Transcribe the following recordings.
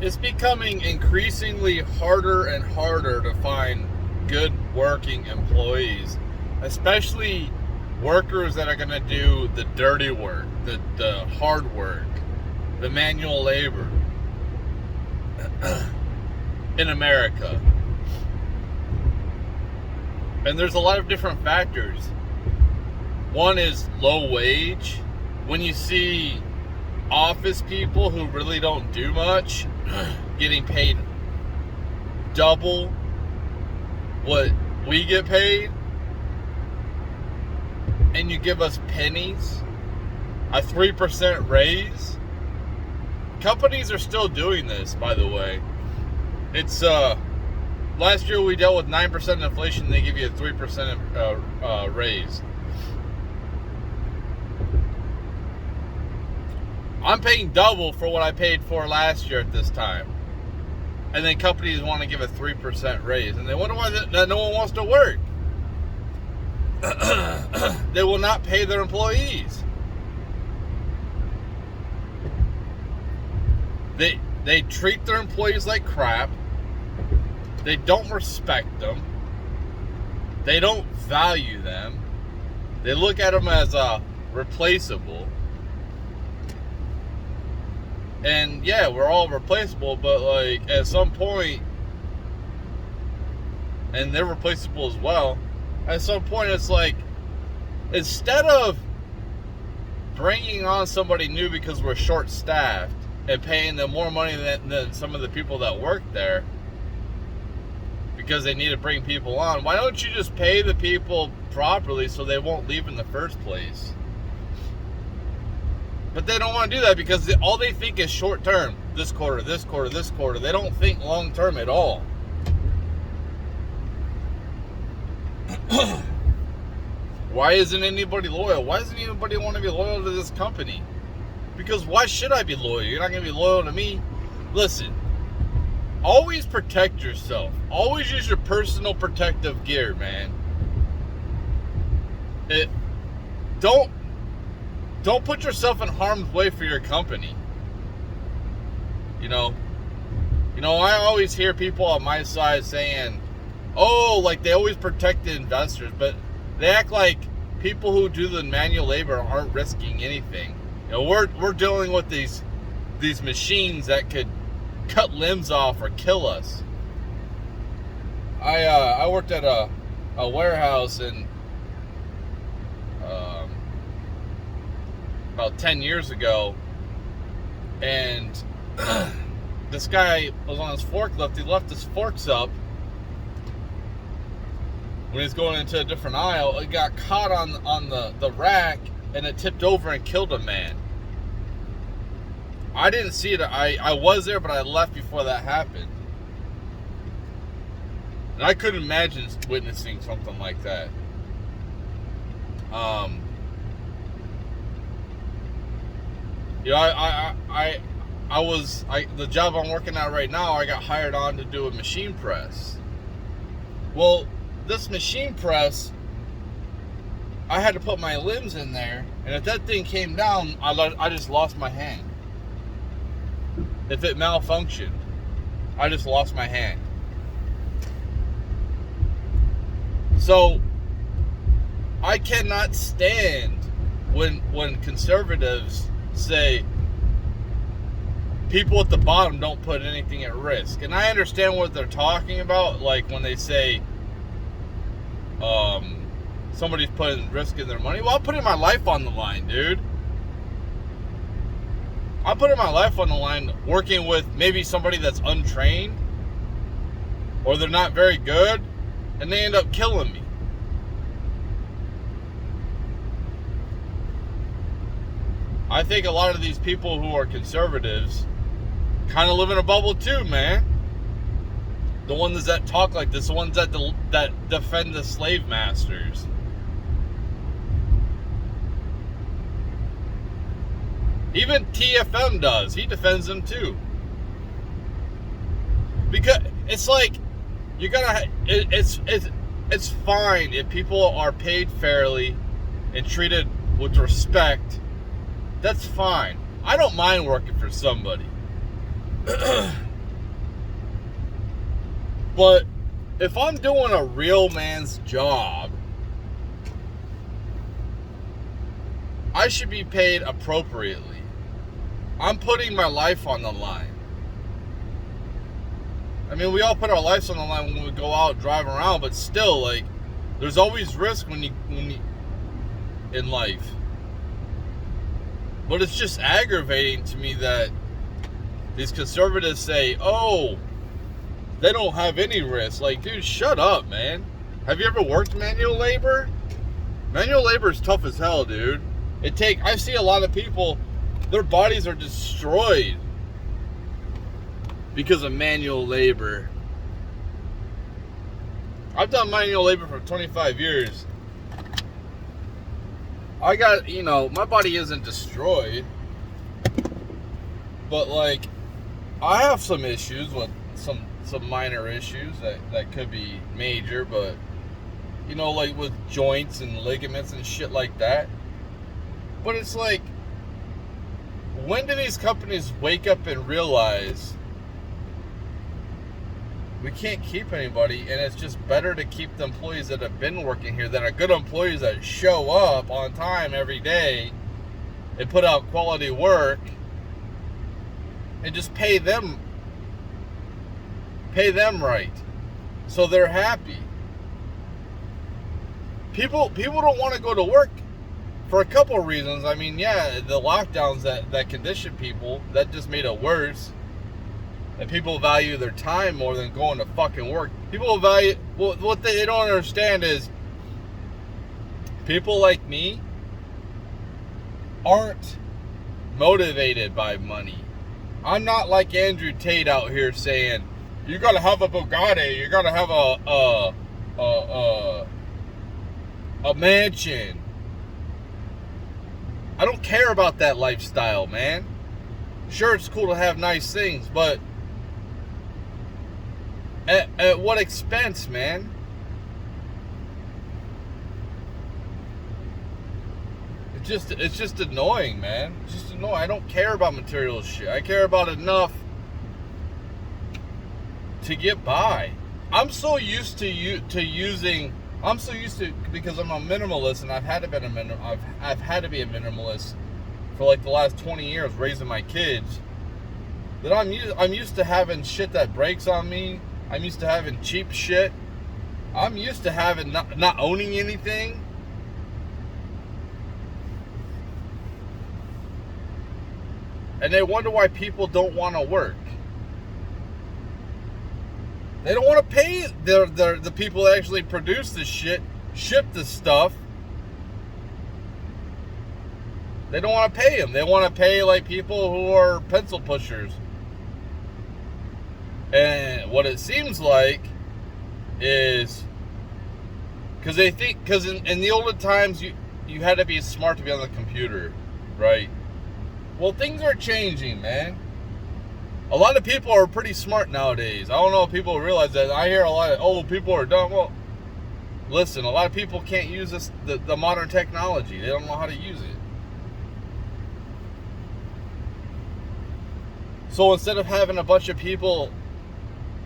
it's becoming increasingly harder and harder to find good working employees, especially workers that are going to do the dirty work, the hard work, the manual labor in America. And there's a lot of different factors. One is low wage. When you see office people who really don't do much getting paid double what we get paid, and you give us pennies, a 3% raise. Companies are still doing this, by the way. It's last year we dealt with 9% inflation. They give you a 3% raise. I'm paying double for what I paid for last year at this time. And then companies want to give a 3% raise. And they wonder why no one wants to work. They will not pay their employees. They treat their employees like crap. They don't respect them. They don't value them. They look at them as replaceable. And yeah, we're all replaceable, but like at some point, and they're replaceable as well, at some point it's like, instead of bringing on somebody new because we're short-staffed and paying them more money than some of the people that work there because they need to bring people on, why don't you just pay the people properly so they won't leave in the first place? But they don't want to do that because all they think is short term. This quarter, this quarter, this quarter. They don't think long term at all. Why isn't anybody loyal? Why doesn't anybody want to be loyal to this company? Because why should I be loyal? You're not going to be loyal to me. Listen, always protect yourself. Always use your personal protective gear, man. Don't put yourself in harm's way for your company. You know, I always hear people on my side saying, oh, like they always protect the investors, but they act like people who do the manual labor aren't risking anything. You know, we're dealing with these machines that could cut limbs off or kill us. I worked at a warehouse and about 10 years ago, and this guy was on his forklift. He left his forks up when he's going into a different aisle. It got caught on the rack, and it tipped over and killed a man. I didn't see it. I was there, but I left before that happened. And I couldn't imagine witnessing something like that. You know, the job I'm working at right now, I got hired on to do a machine press. Well, this machine press, I had to put my limbs in there, and if that thing came down, I just lost my hand. If it malfunctioned, I just lost my hand. So, I cannot stand when conservatives say people at the bottom don't put anything at risk. And I understand what they're talking about, like when they say somebody's putting risk in their money. Well, I'm putting my life on the line, dude. I'm putting my life on the line working with maybe somebody that's untrained, or they're not very good, and they end up killing me. I think a lot of these people who are conservatives kind of live in a bubble too, man. The ones that talk like this, the ones that defend the slave masters. Even TFM does. He defends them too. Because it's like you gotta. It's fine if people are paid fairly and treated with respect. That's fine. I don't mind working for somebody. But if I'm doing a real man's job, I should be paid appropriately. I'm putting my life on the line. I mean, we all put our lives on the line when we go out, drive around, but still, like, there's always risk when you in life. But it's just aggravating to me that these conservatives say, oh, they don't have any risk. Like, dude, shut up, man. Have you ever worked manual labor? Manual labor is tough as hell, dude. I see a lot of people, their bodies are destroyed because of manual labor. I've done manual labor for 25 years. I got, my body isn't destroyed, but like, I have some issues with some minor issues that could be major, but like with joints and ligaments and shit like that. But it's like, when do these companies wake up and realize we can't keep anybody, and it's just better to keep the employees that have been working here, that are good employees that show up on time every day and put out quality work, and just pay them right, so they're happy. People don't want to go to work for a couple of reasons. I mean, yeah, the lockdowns that conditioned people, that just made it worse. And people value their time more than going to fucking work. People value, well, what they don't understand is, people like me aren't motivated by money. I'm not like Andrew Tate out here saying, you gotta have a Bugatti, you gotta have a mansion. I don't care about that lifestyle, man. Sure, it's cool to have nice things, but at what expense, man? It's just annoying, man. It's just annoying. I don't care about material shit. I care about enough to get by. I'm so used to using. I'm so used to, because I'm a minimalist, and I've had to be a minimalist for like the last 20 years, raising my kids. That I'm used to having shit that breaks on me. I'm used to having cheap shit. I'm used to having not owning anything. And they wonder why people don't want to work. They don't want to pay the people that actually produce this shit, ship this stuff. They don't want to pay them. They want to pay like people who are pencil pushers. And what it seems like is, because in the olden times you had to be smart to be on the computer, right? Well, things are changing, man. A lot of people are pretty smart nowadays. I don't know if people realize that. I hear a lot of, people are dumb. Well, listen, a lot of people can't use the modern technology. They don't know how to use it. So instead of having a bunch of people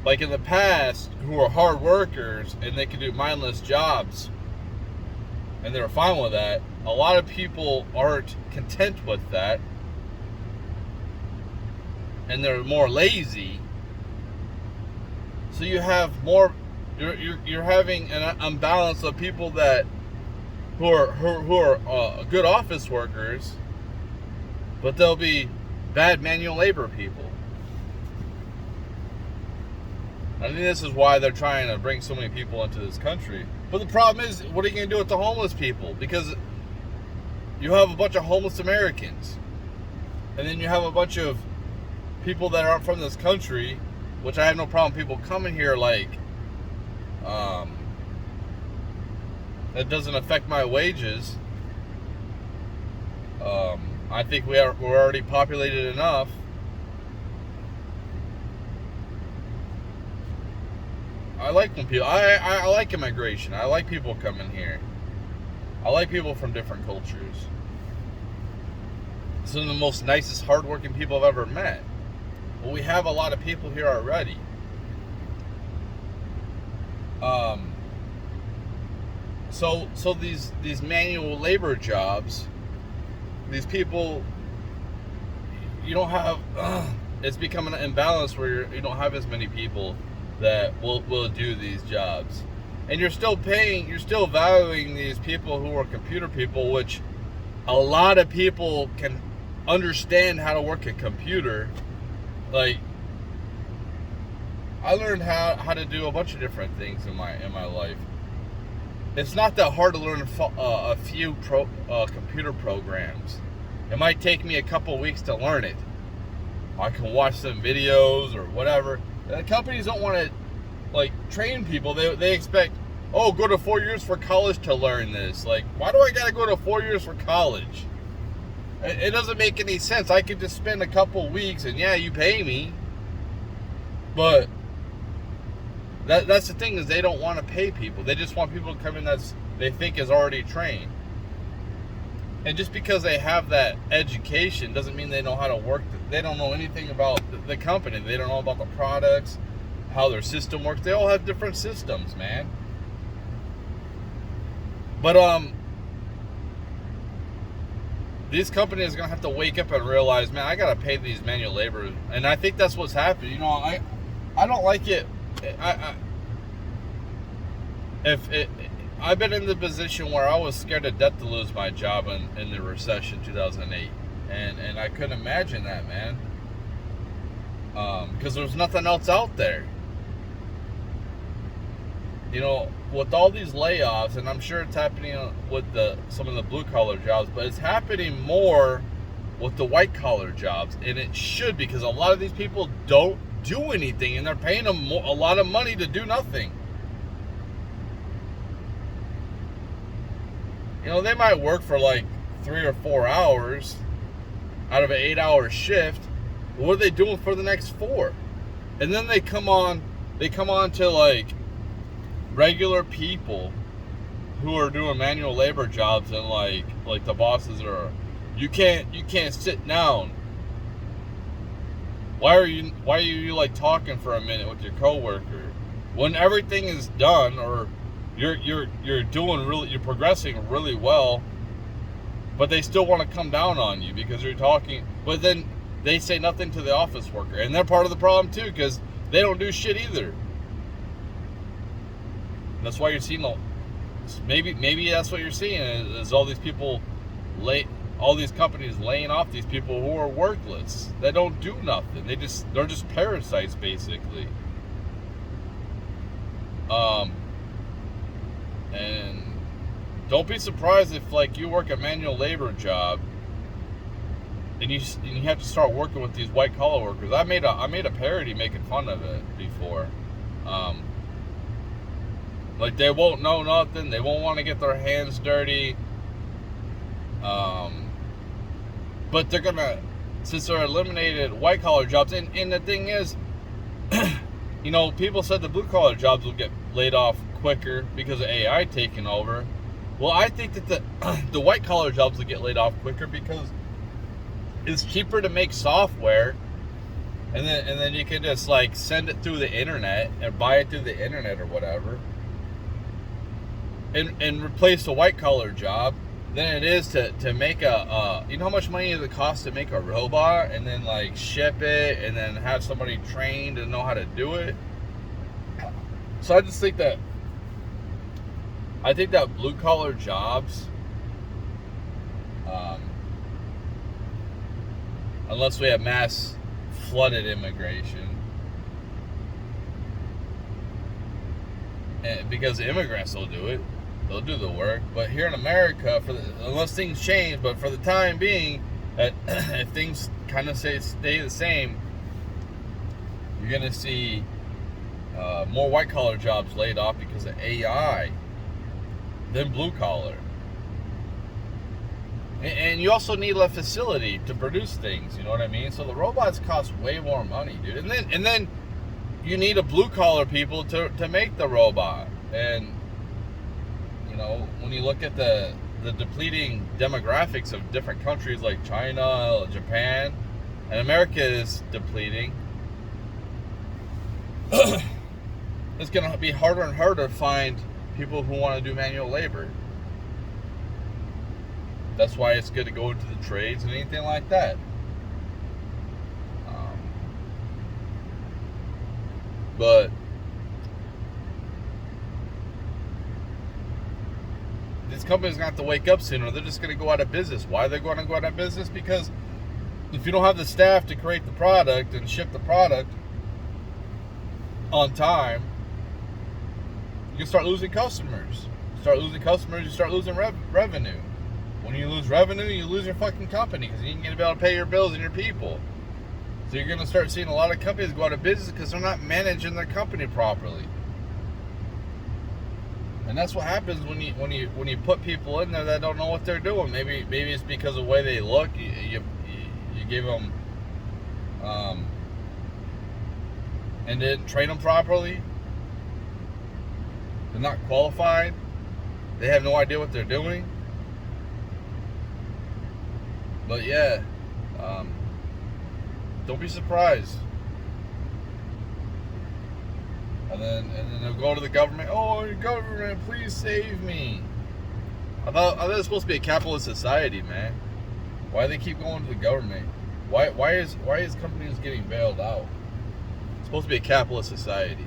like in the past who are hard workers and they can do mindless jobs and they're fine with that, a lot of people aren't content with that. And they're more lazy, so you have more. You're having an imbalance of people who are good office workers, but they'll be bad manual labor people. I think this is why they're trying to bring so many people into this country. But the problem is, what are you going to do with the homeless people? Because you have a bunch of homeless Americans, and then you have a bunch of people that aren't from this country, which I have no problem people coming here, like, that doesn't affect my wages. I think we're already populated enough. I like when people, I like immigration. I like people coming here. I like people from different cultures. Some of the most nicest, hardworking people I've ever met. Well, we have a lot of people here already. Um, so these manual labor jobs, these people, you don't have. It's becoming an imbalance where you don't have as many people that will do these jobs, and you're still valuing these people who are computer people, which a lot of people can understand how to work a computer. Like, I learned how to do a bunch of different things in my life. It's not that hard to learn a few computer programs. It might take me a couple weeks to learn it. I can watch some videos or whatever. The companies don't want to like train people. They expect, oh, go to 4 years for college to learn this. Like, why do I gotta go to 4 years for college? It doesn't make any sense. I could just spend a couple weeks and yeah, you pay me. But that's the thing, is they don't want to pay people. They just want people to come in that's they think is already trained. And just because they have that education doesn't mean they know how to work. They don't know anything about the company. They don't know about the products, how their system works. They all have different systems, man. But these companies are gonna have to wake up and realize, man, I gotta pay these manual laborers. And I think that's what's happening. You know, I don't like it. I've been in the position where I was scared to death to lose my job in the recession 2008, and I couldn't imagine that, man, because there's nothing else out there. You know, with all these layoffs, and I'm sure it's happening with some of the blue collar jobs, but it's happening more with the white collar jobs, and it should, because a lot of these people don't do anything, and they're paying them a lot of money to do nothing. You know, they might work for like 3 or 4 hours out of an 8-hour shift. What are they doing for the next 4? And then they come on to like regular people who are doing manual labor jobs, and like the bosses are, you can't sit down. Why are you like talking for a minute with your coworker when everything is done, or you're progressing really well, but they still want to come down on you because you're talking. But then they say nothing to the office worker, and they're part of the problem too, because they don't do shit either. That's why you're seeing maybe that's what you're seeing is all these people all these companies laying off these people who are worthless. They don't do nothing. They're just parasites, basically. And don't be surprised if like you work a manual labor job and you have to start working with these white collar workers. I made a parody making fun of it before. Like, they won't know nothing. They won't want to get their hands dirty. But they're gonna, since they're eliminated white collar jobs, and the thing is, you know, people said the blue collar jobs will get laid off quicker because of AI taking over. Well, I think that the white collar jobs will get laid off quicker because it's cheaper to make software, and then you can just like send it through the internet and buy it through the internet or whatever, and replace a white collar job than it is to make you know how much money it costs to make a robot and then like ship it and then have somebody trained to know how to do it. So I just think that blue collar jobs, unless we have mass flooded immigration, and because immigrants will do it, they'll do the work. But here in America, unless things change, but for the time being, if things kind of stay the same, you're gonna see more white collar jobs laid off because of AI than blue collar. And you also need a facility to produce things, you know what I mean? So the robots cost way more money, dude. And then you need a blue collar people to make the robot. And you know, when you look at the depleting demographics of different countries like China, Japan, and America is depleting. it's going to be harder and harder to find people who want to do manual labor. That's why it's good to go into the trades and anything like that. But these companies are going to have to wake up soon, or they're just going to go out of business. Why are they going to go out of business? Because if you don't have the staff to create the product and ship the product on time, you can start losing customers. You start losing revenue. When you lose revenue, you lose your fucking company because you ain't going to be able to pay your bills and your people. So you're going to start seeing a lot of companies go out of business because they're not managing their company properly. And that's what happens when you put people in there that don't know what they're doing. Maybe it's because of the way they look. You give them and didn't train them properly. They're not qualified. They have no idea what they're doing. But yeah, don't be surprised. And then they'll go to the government. Oh, government, please save me. I thought it was supposed to be a capitalist society, man. Why do they keep going to the government? Why is companies getting bailed out? It's supposed to be a capitalist society.